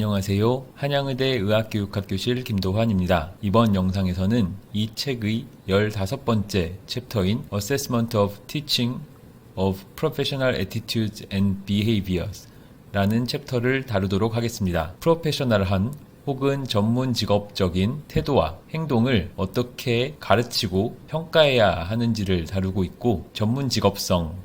안녕하세요. 한양의대 의학교육학교실 김도환입니다. 이번 영상에서는 이 책의 15번째 챕터인 Assessment of Teaching of Professional Attitudes and Behaviors 라는 챕터를 다루도록 하겠습니다. 프로페셔널한 혹은 전문 직업적인 태도와 행동을 어떻게 가르치고 평가해야 하는지를 다루고 있고, 전문 직업성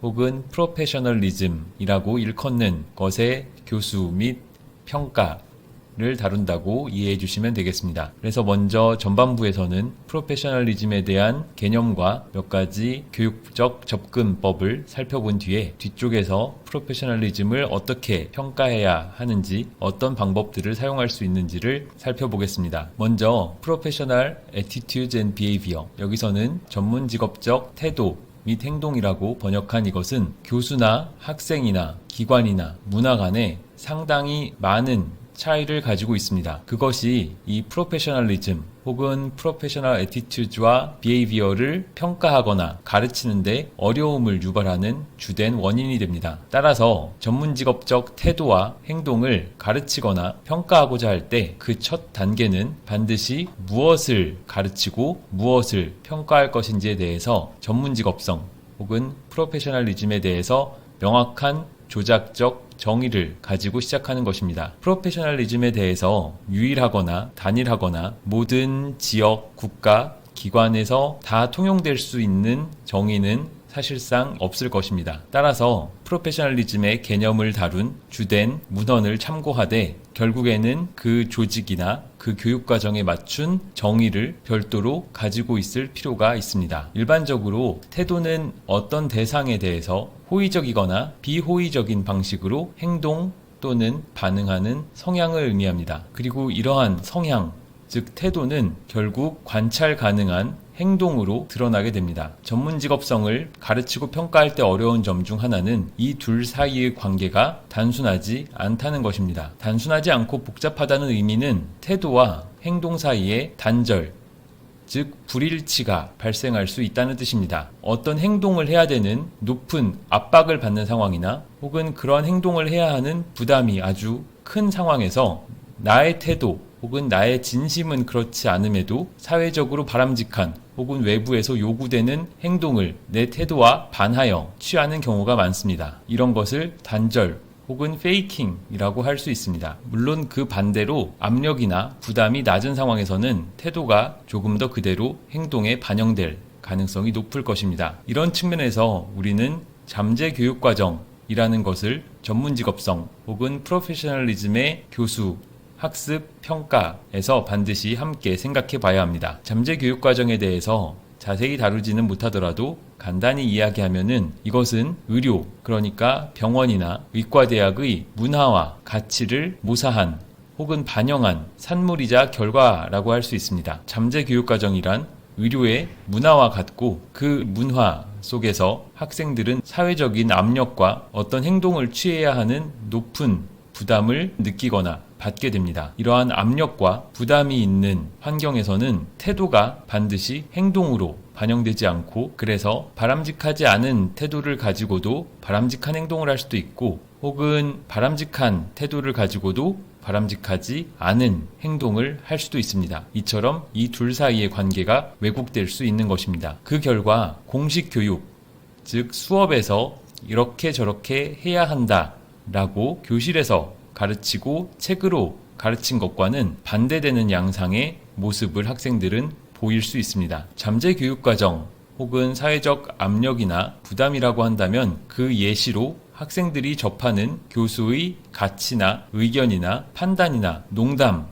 혹은 프로페셔널리즘이라고 일컫는 것의 교수 및 평가를 다룬다고 이해해 주시면 되겠습니다. 그래서 먼저 전반부에서는 프로페셔널리즘에 대한 개념과 몇 가지 교육적 접근법을 살펴본 뒤에 뒤쪽에서 프로페셔널리즘을 어떻게 평가해야 하는지, 어떤 방법들을 사용할 수 있는지를 살펴보겠습니다. 먼저 Professional Attitudes and Behavior, 여기서는 전문 직업적 태도 및 행동이라고 번역한 이것은 교수나 학생이나 기관이나 문화 간에 상당히 많은 차이를 가지고 있습니다. 그것이 이 프로페셔널리즘 혹은 프로페셔널 애티튜드와 비헤이비어를 평가하거나 가르치는데 어려움을 유발하는 주된 원인이 됩니다. 따라서 전문 직업적 태도와 행동을 가르치거나 평가하고자 할 때 그 첫 단계는 반드시 무엇을 가르치고 무엇을 평가할 것인지에 대해서 전문 직업성 혹은 프로페셔널리즘에 대해서 명확한 조작적 정의를 가지고 시작하는 것입니다. 프로페셔널리즘에 대해서 유일하거나 단일하거나 모든 지역, 국가, 기관에서 다 통용될 수 있는 정의는 사실상 없을 것입니다. 따라서 프로페셔널리즘의 개념을 다룬 주된 문헌을 참고하되 결국에는 그 조직이나 그 교육과정에 맞춘 정의를 별도로 가지고 있을 필요가 있습니다. 일반적으로 태도는 어떤 대상에 대해서 호의적이거나 비호의적인 방식으로 행동 또는 반응하는 성향을 의미합니다. 그리고 이러한 성향, 즉 태도는 결국 관찰 가능한 행동으로 드러나게 됩니다. 전문 직업성을 가르치고 평가할 때 어려운 점 중 하나는 이 둘 사이의 관계가 단순하지 않다는 것입니다. 단순하지 않고 복잡하다는 의미는 태도와 행동 사이에 단절, 즉 불일치가 발생할 수 있다는 뜻입니다. 어떤 행동을 해야 되는 높은 압박을 받는 상황이나 혹은 그런 행동을 해야 하는 부담이 아주 큰 상황에서 나의 태도 혹은 나의 진심은 그렇지 않음에도 사회적으로 바람직한 혹은 외부에서 요구되는 행동을 내 태도와 반하여 취하는 경우가 많습니다. 이런 것을 단절 혹은 페이킹이라고 할 수 있습니다. 물론 그 반대로 압력이나 부담이 낮은 상황에서는 태도가 조금 더 그대로 행동에 반영될 가능성이 높을 것입니다. 이런 측면에서 우리는 잠재 교육과정이라는 것을 전문 직업성 혹은 프로페셔널리즘의 교수, 학습, 평가에서 반드시 함께 생각해 봐야 합니다. 잠재 교육과정에 대해서 자세히 다루지는 못하더라도 간단히 이야기하면은 이것은 의료, 그러니까 병원이나 의과대학의 문화와 가치를 모사한 혹은 반영한 산물이자 결과라고 할 수 있습니다. 잠재 교육과정이란 의료의 문화와 같고 그 문화 속에서 학생들은 사회적인 압력과 어떤 행동을 취해야 하는 높은 부담을 느끼거나 받게 됩니다. 이러한 압력과 부담이 있는 환경에서는 태도가 반드시 행동으로 반영되지 않고, 그래서 바람직하지 않은 태도를 가지고도 바람직한 행동을 할 수도 있고, 혹은 바람직한 태도를 가지고도 바람직하지 않은 행동을 할 수도 있습니다. 이처럼 이 둘 사이의 관계가 왜곡될 수 있는 것입니다. 그 결과 공식 교육, 즉 수업에서 이렇게 저렇게 해야 한다 라고 교실에서 가르치고 책으로 가르친 것과는 반대되는 양상의 모습을 학생들은 보일 수 있습니다. 잠재 교육과정 혹은 사회적 압력이나 부담이라고 한다면 그 예시로 학생들이 접하는 교수의 가치나 의견이나 판단이나 농담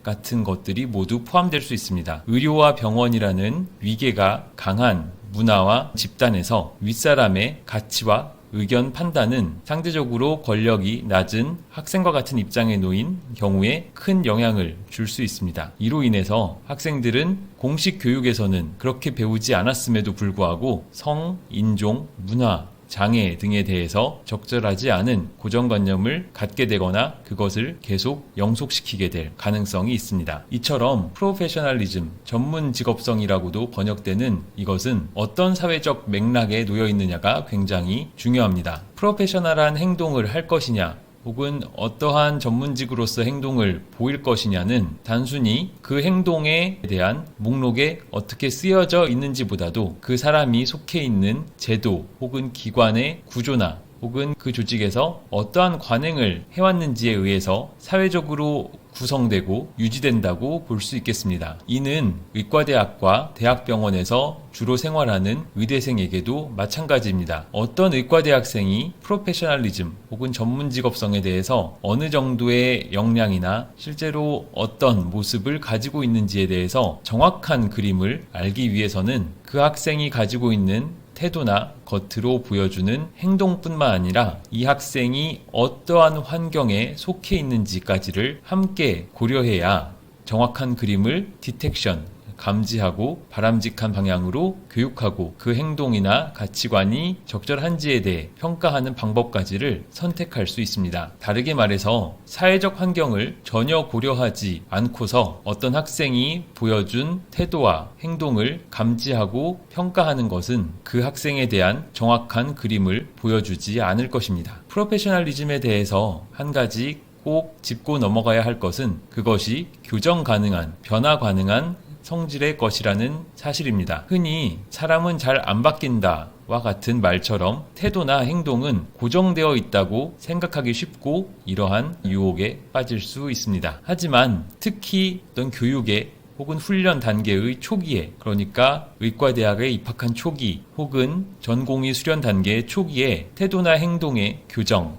같은 것들이 모두 포함될 수 있습니다. 의료와 병원이라는 위계가 강한 문화와 집단에서 윗사람의 가치와 의견 판단은 상대적으로 권력이 낮은 학생과 같은 입장에 놓인 경우에 큰 영향을 줄 수 있습니다. 이로 인해서 학생들은 공식 교육에서는 그렇게 배우지 않았음에도 불구하고 성, 인종, 문화, 장애 등에 대해서 적절하지 않은 고정관념을 갖게 되거나 그것을 계속 영속시키게 될 가능성이 있습니다. 이처럼 프로페셔널리즘, 전문 직업성이라고도 번역되는 이것은 어떤 사회적 맥락에 놓여 있느냐가 굉장히 중요합니다. 프로페셔널한 행동을 할 것이냐 혹은 어떠한 전문직으로서 행동을 보일 것이냐는 단순히 그 행동에 대한 목록에 어떻게 쓰여져 있는지보다도 그 사람이 속해 있는 제도 혹은 기관의 구조나 혹은 그 조직에서 어떠한 관행을 해왔는지에 의해서 사회적으로 구성되고 유지된다고 볼 수 있겠습니다. 이는 의과대학과 대학병원에서 주로 생활하는 의대생에게도 마찬가지입니다. 어떤 의과대학생이 프로페셔널리즘 혹은 전문직업성에 대해서 어느 정도의 역량이나 실제로 어떤 모습을 가지고 있는지에 대해서 정확한 그림을 알기 위해서는 그 학생이 가지고 있는 태도나 겉으로 보여주는 행동뿐만 아니라 이 학생이 어떠한 환경에 속해 있는지까지를 함께 고려해야 정확한 그림을 디텍션, 감지하고 바람직한 방향으로 교육하고 그 행동이나 가치관이 적절한지에 대해 평가하는 방법까지를 선택할 수 있습니다. 다르게 말해서 사회적 환경을 전혀 고려하지 않고서 어떤 학생이 보여준 태도와 행동을 감지하고 평가하는 것은 그 학생에 대한 정확한 그림을 보여주지 않을 것입니다. 프로페셔널리즘에 대해서 한 가지 꼭 짚고 넘어가야 할 것은 그것이 교정 가능한, 변화 가능한 성질의 것이라는 사실입니다. 흔히 사람은 잘 안 바뀐다와 같은 말처럼 태도나 행동은 고정되어 있다고 생각하기 쉽고 이러한 유혹에 빠질 수 있습니다. 하지만 특히 어떤 교육의 혹은 훈련 단계의 초기에, 그러니까 의과대학에 입학한 초기 혹은 전공의 수련 단계의 초기에 태도나 행동의 교정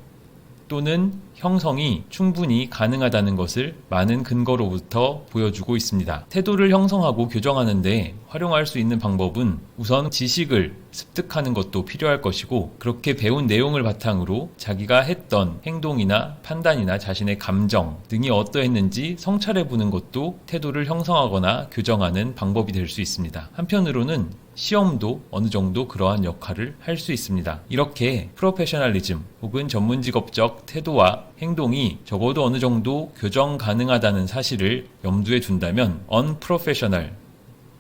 또는 형성이 충분히 가능하다는 것을 많은 근거로부터 보여주고 있습니다. 태도를 형성하고 교정하는데 활용할 수 있는 방법은 우선 지식을 습득하는 것도 필요할 것이고, 그렇게 배운 내용을 바탕으로 자기가 했던 행동이나 판단이나 자신의 감정 등이 어떠했는지 성찰해보는 것도 태도를 형성하거나 교정하는 방법이 될 수 있습니다. 한편으로는 시험도 어느 정도 그러한 역할을 할 수 있습니다. 이렇게 프로페셔널리즘 혹은 전문직업적 태도와 행동이 적어도 어느 정도 교정 가능하다는 사실을 염두에 둔다면 unprofessional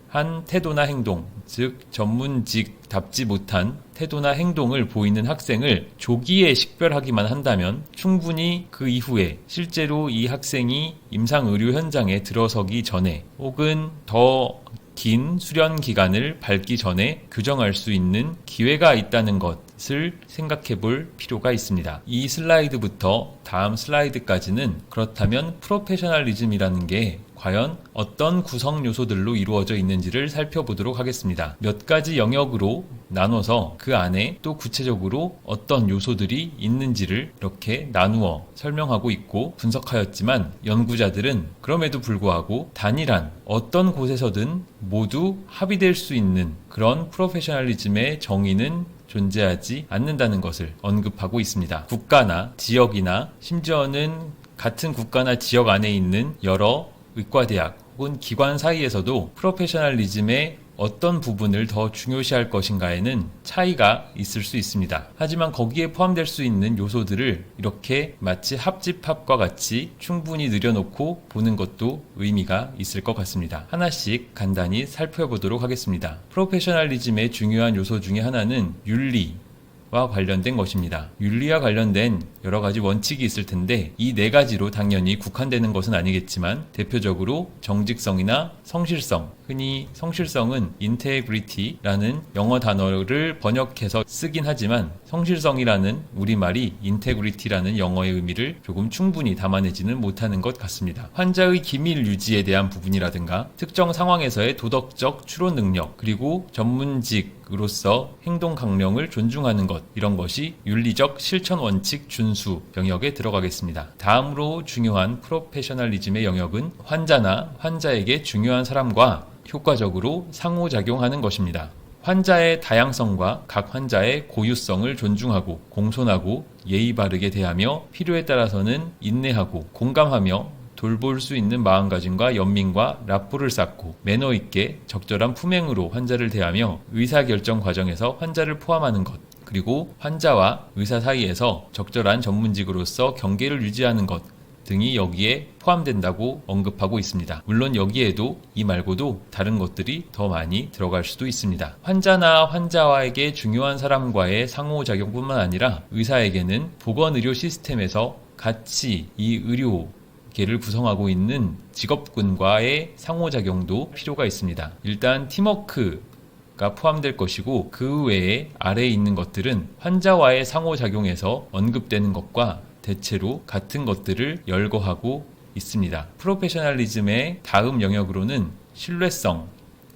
한 태도나 행동, 즉 전문직답지 못한 태도나 행동을 보이는 학생을 조기에 식별하기만 한다면 충분히 그 이후에 실제로 이 학생이 임상의료 현장에 들어서기 전에 혹은 더 긴 수련 기간을 밟기 전에 교정할 수 있는 기회가 있다는 것을 생각해 볼 필요가 있습니다. 이 슬라이드부터 다음 슬라이드까지는 그렇다면 프로페셔널리즘이라는 게 과연 어떤 구성 요소들로 이루어져 있는지를 살펴보도록 하겠습니다. 몇 가지 영역으로 나눠서 그 안에 또 구체적으로 어떤 요소들이 있는지를 이렇게 나누어 설명하고 있고 분석하였지만, 연구자들은 그럼에도 불구하고 단일한 어떤 곳에서든 모두 합의될 수 있는 그런 프로페셔널리즘의 정의는 존재하지 않는다는 것을 언급하고 있습니다. 국가나 지역이나 심지어는 같은 국가나 지역 안에 있는 여러 의과대학 혹은 기관 사이에서도 프로페셔널리즘의 어떤 부분을 더 중요시할 것인가에는 차이가 있을 수 있습니다. 하지만 거기에 포함될 수 있는 요소들을 이렇게 마치 합집합과 같이 충분히 늘여놓고 보는 것도 의미가 있을 것 같습니다. 하나씩 간단히 살펴보도록 하겠습니다. 프로페셔널리즘의 중요한 요소 중에 하나는 윤리와 관련된 것입니다. 윤리와 관련된 여러 가지 원칙이 있을 텐데 이 네 가지로 당연히 국한되는 것은 아니겠지만, 대표적으로 정직성이나 성실성, 흔히 성실성은 integrity라는 영어 단어를 번역해서 쓰긴 하지만 성실성이라는 우리말이 integrity라는 영어의 의미를 조금 충분히 담아내지는 못하는 것 같습니다. 환자의 기밀 유지에 대한 부분이라든가 특정 상황에서의 도덕적 추론 능력, 그리고 전문직으로서 행동 강령을 존중하는 것, 이런 것이 윤리적 실천 원칙 준수 영역에 들어가겠습니다. 다음으로 중요한 프로페셔널리즘의 영역은 환자나 환자에게 중요한 사람과 효과적으로 상호작용하는 것입니다. 환자의 다양성과 각 환자의 고유성을 존중하고 공손하고 예의 바르게 대하며 필요에 따라서는 인내하고 공감하며 돌볼 수 있는 마음가짐과 연민과 라포를 쌓고 매너 있게 적절한 품행으로 환자를 대하며 의사결정 과정에서 환자를 포함하는 것, 그리고 환자와 의사 사이에서 적절한 전문직으로서 경계를 유지하는 것 등이 여기에 포함된다고 언급하고 있습니다. 물론 여기에도 이 말고도 다른 것들이 더 많이 들어갈 수도 있습니다. 환자나 환자에게 중요한 사람과의 상호작용뿐만 아니라 의사에게는 보건의료 시스템에서 같이 이 의료계를 구성하고 있는 직업군과의 상호작용도 필요가 있습니다. 일단 팀워크가 포함될 것이고 그 외에 아래에 있는 것들은 환자와의 상호작용에서 언급되는 것과 대체로 같은 것들을 열거하고 있습니다. 프로페셔널리즘의 다음 영역으로는 신뢰성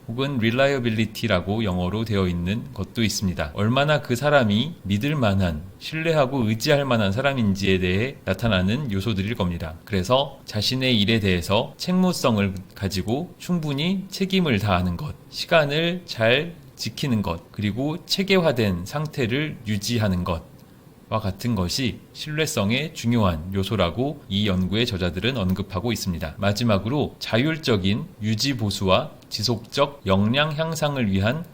혹은 reliability라고 영어로 되어 있는 것도 있습니다. 얼마나 그 사람이 믿을 만한, 신뢰하고 의지할 만한 사람인지에 대해 나타나는 요소들일 겁니다. 그래서 자신의 일에 대해서 책무성을 가지고 충분히 책임을 다하는 것, 시간을 잘 지키는 것, 그리고 체계화된 상태를 유지하는 것, 와 같은 것이 신뢰성의 중요한 요소라고 이 연구의 저자들은 언급하고 있습니다. 마지막으로 자율적인 유지 보수와 지속적 역량 향상을 위한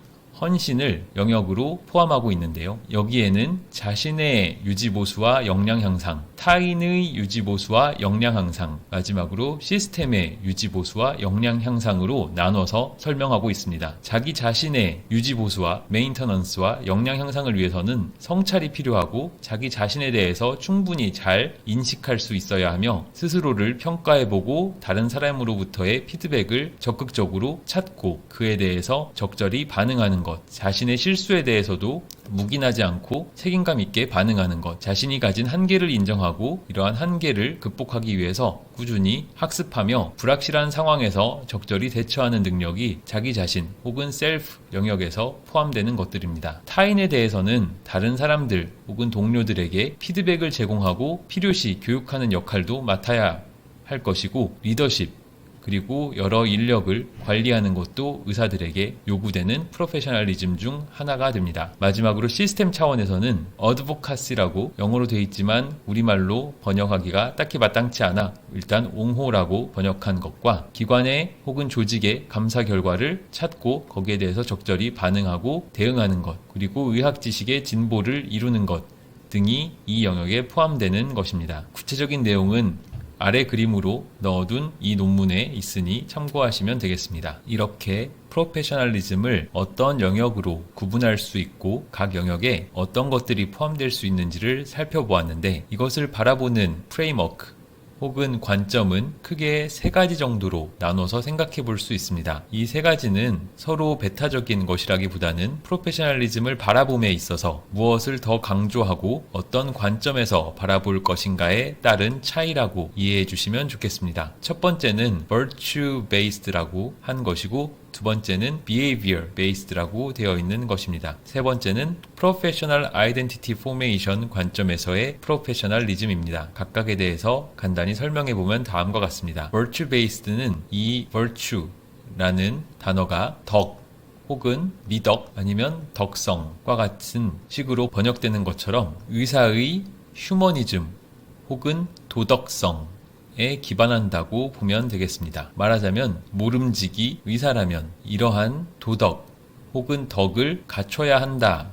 헌신을 영역으로 포함하고 있는데요. 여기에는 자신의 유지보수와 역량 향상, 타인의 유지보수와 역량 향상, 마지막으로 시스템의 유지보수와 역량 향상으로 나눠서 설명하고 있습니다. 자기 자신의 유지보수와 메인터넌스와 역량 향상을 위해서는 성찰이 필요하고 자기 자신에 대해서 충분히 잘 인식할 수 있어야 하며 스스로를 평가해보고 다른 사람으로부터의 피드백을 적극적으로 찾고 그에 대해서 적절히 반응하는 것, 자신의 실수에 대해서도 묵인하지 않고 책임감 있게 반응하는 것, 자신이 가진 한계를 인정하고 이러한 한계를 극복하기 위해서 꾸준히 학습하며 불확실한 상황에서 적절히 대처하는 능력이 자기 자신 혹은 셀프 영역에서 포함되는 것들입니다. 타인에 대해서는 다른 사람들 혹은 동료들에게 피드백을 제공하고 필요시 교육하는 역할도 맡아야 할 것이고 리더십, 그리고 여러 인력을 관리하는 것도 의사들에게 요구되는 프로페셔널리즘 중 하나가 됩니다. 마지막으로 시스템 차원에서는 어드보카시라고 영어로 되어 있지만 우리말로 번역하기가 딱히 마땅치 않아 일단 옹호라고 번역한 것과 기관의 혹은 조직의 감사 결과를 찾고 거기에 대해서 적절히 반응하고 대응하는 것, 그리고 의학 지식의 진보를 이루는 것 등이 이 영역에 포함되는 것입니다. 구체적인 내용은 아래 그림으로 넣어둔 이 논문에 있으니 참고하시면 되겠습니다. 이렇게 프로페셔널리즘을 어떤 영역으로 구분할 수 있고 각 영역에 어떤 것들이 포함될 수 있는지를 살펴보았는데 이것을 바라보는 프레임워크 혹은 관점은 크게 세 가지 정도로 나눠서 생각해 볼 수 있습니다. 이 세 가지는 서로 배타적인 것이라기보다는 프로페셔널리즘을 바라봄에 있어서 무엇을 더 강조하고 어떤 관점에서 바라볼 것인가에 따른 차이라고 이해해 주시면 좋겠습니다. 첫 번째는 virtue based라고 한 것이고 두 번째는 behavior based라고 되어 있는 것입니다. 세 번째는 professional identity formation 관점에서의 프로페셔널리즘입니다. 각각에 대해서 간단히 설명해 보면 다음과 같습니다. virtue based는 이 virtue라는 단어가 덕 혹은 미덕 아니면 덕성과 같은 식으로 번역되는 것처럼 의사의 휴머니즘 혹은 도덕성 에 기반한다고 보면 되겠습니다. 말하자면 모름지기 의사라면 이러한 도덕 혹은 덕을 갖춰야 한다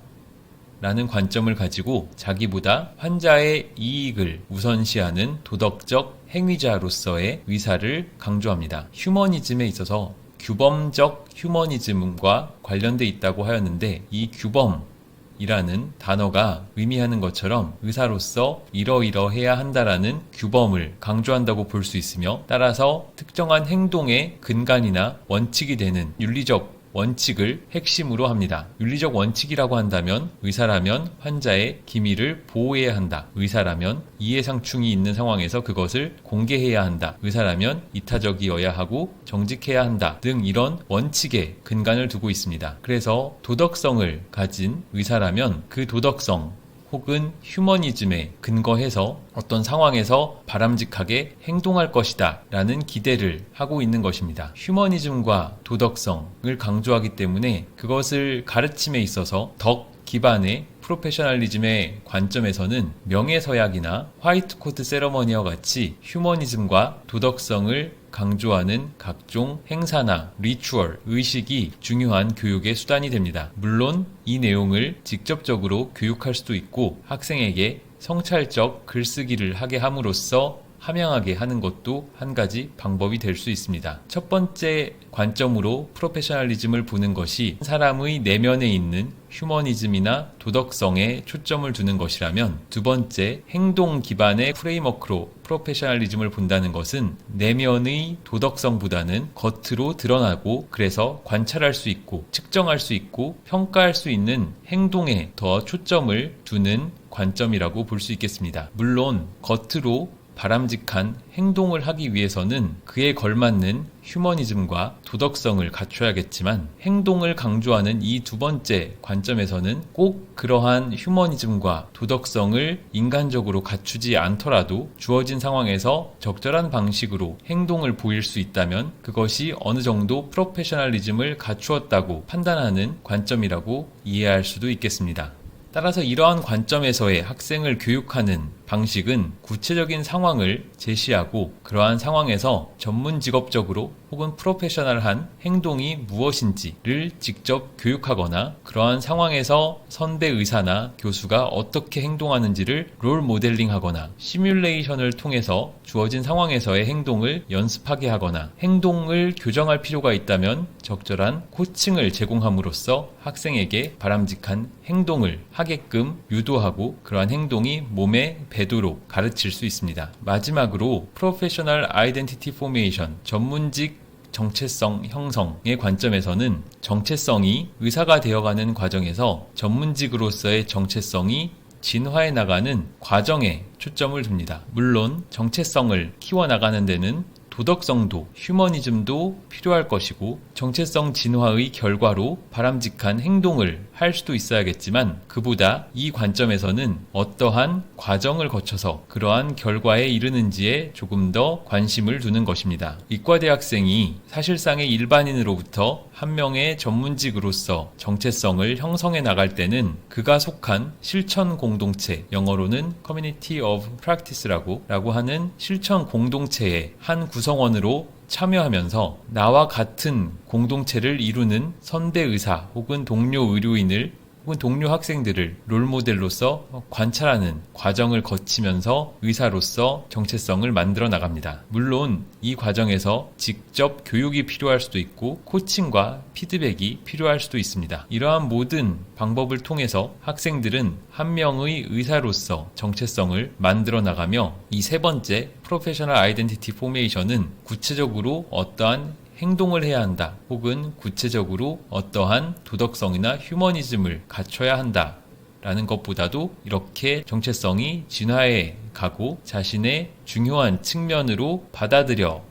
라는 관점을 가지고 자기보다 환자의 이익을 우선시하는 도덕적 행위자로서의 의사를 강조합니다. 휴머니즘에 있어서 규범적 휴머니즘과 관련돼 있다고 하였는데 이 규범 이라는 단어가 의미하는 것처럼 의사로서 이러이러해야 한다라는 규범을 강조한다고 볼 수 있으며 따라서 특정한 행동의 근간이나 원칙이 되는 윤리적 원칙을 핵심으로 합니다. 윤리적 원칙이라고 한다면 의사라면 환자의 기밀을 보호해야 한다. 의사라면 이해상충이 있는 상황에서 그것을 공개해야 한다. 의사라면 이타적이어야 하고 정직해야 한다. 등 이런 원칙에 근간을 두고 있습니다. 그래서 도덕성을 가진 의사라면 그 도덕성 혹은 휴머니즘에 근거해서 어떤 상황에서 바람직하게 행동할 것이다 라는 기대를 하고 있는 것입니다. 휴머니즘과 도덕성을 강조하기 때문에 그것을 가르침에 있어서 덕 기반의 프로페셔널리즘의 관점에서는 명예서약이나 화이트 코트 세러머니와 같이 휴머니즘과 도덕성을 강조하는 각종 행사나 리추얼, 의식이 중요한 교육의 수단이 됩니다. 물론 이 내용을 직접적으로 교육할 수도 있고 학생에게 성찰적 글쓰기를 하게 함으로써 함양하게 하는 것도 한 가지 방법이 될 수 있습니다. 첫 번째 관점으로 프로페셔널리즘을 보는 것이 사람의 내면에 있는 휴머니즘이나 도덕성에 초점을 두는 것이라면, 두 번째 행동 기반의 프레임워크로 프로페셔널리즘을 본다는 것은 내면의 도덕성보다는 겉으로 드러나고 그래서 관찰할 수 있고 측정할 수 있고 평가할 수 있는 행동에 더 초점을 두는 관점이라고 볼 수 있겠습니다. 물론 겉으로 바람직한 행동을 하기 위해서는 그에 걸맞는 휴머니즘과 도덕성을 갖춰야겠지만, 행동을 강조하는 이 두 번째 관점에서는 꼭 그러한 휴머니즘과 도덕성을 인간적으로 갖추지 않더라도 주어진 상황에서 적절한 방식으로 행동을 보일 수 있다면 그것이 어느 정도 프로페셔널리즘을 갖추었다고 판단하는 관점이라고 이해할 수도 있겠습니다. 따라서 이러한 관점에서의 학생을 교육하는 방식은 구체적인 상황을 제시하고 그러한 상황에서 전문 직업적으로 혹은 프로페셔널한 행동이 무엇인지를 직접 교육하거나, 그러한 상황에서 선배 의사나 교수가 어떻게 행동하는지를 롤 모델링하거나, 시뮬레이션을 통해서 주어진 상황에서의 행동을 연습하게 하거나, 행동을 교정할 필요가 있다면 적절한 코칭을 제공함으로써 학생에게 바람직한 행동을 하게끔 유도하고 그러한 행동이 몸에 배도록 가르칠 수 있습니다. 마지막으로 프로페셔널 아이덴티티 포메이션, 전문직 정체성 형성의 관점에서는 정체성이 의사가 되어가는 과정에서 전문직으로서의 정체성이 진화해 나가는 과정에 초점을 둡니다. 물론 정체성을 키워나가는 데는 도덕성도 휴머니즘도 필요할 것이고, 정체성 진화의 결과로 바람직한 행동을 할 수도 있어야겠지만, 그보다 이 관점에서는 어떠한 과정을 거쳐서 그러한 결과에 이르는지에 조금 더 관심을 두는 것입니다. 이과대 학생이 사실상의 일반인으로부터 한 명의 전문직으로서 정체성을 형성해 나갈 때는 그가 속한 실천 공동체, 영어로는 Community of Practice라고 하는 실천 공동체의 한 구성원으로 참여하면서 나와 같은 공동체를 이루는 선배 의사 혹은 동료 의료인을 혹은 동료 학생들을 롤모델로서 관찰하는 과정을 거치면서 의사로서 정체성을 만들어 나갑니다. 물론 이 과정에서 직접 교육이 필요할 수도 있고 코칭과 피드백이 필요할 수도 있습니다. 이러한 모든 방법을 통해서 학생들은 한 명의 의사로서 정체성을 만들어 나가며, 이 세 번째 프로페셔널 아이덴티티 포메이션은 구체적으로 어떠한 행동을 해야 한다 혹은 구체적으로 어떠한 도덕성이나 휴머니즘을 갖춰야 한다 라는 것보다도 이렇게 정체성이 진화해 가고 자신의 중요한 측면으로 받아들여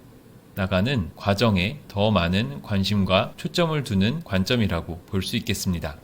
나가는 과정에 더 많은 관심과 초점을 두는 관점이라고 볼 수 있겠습니다.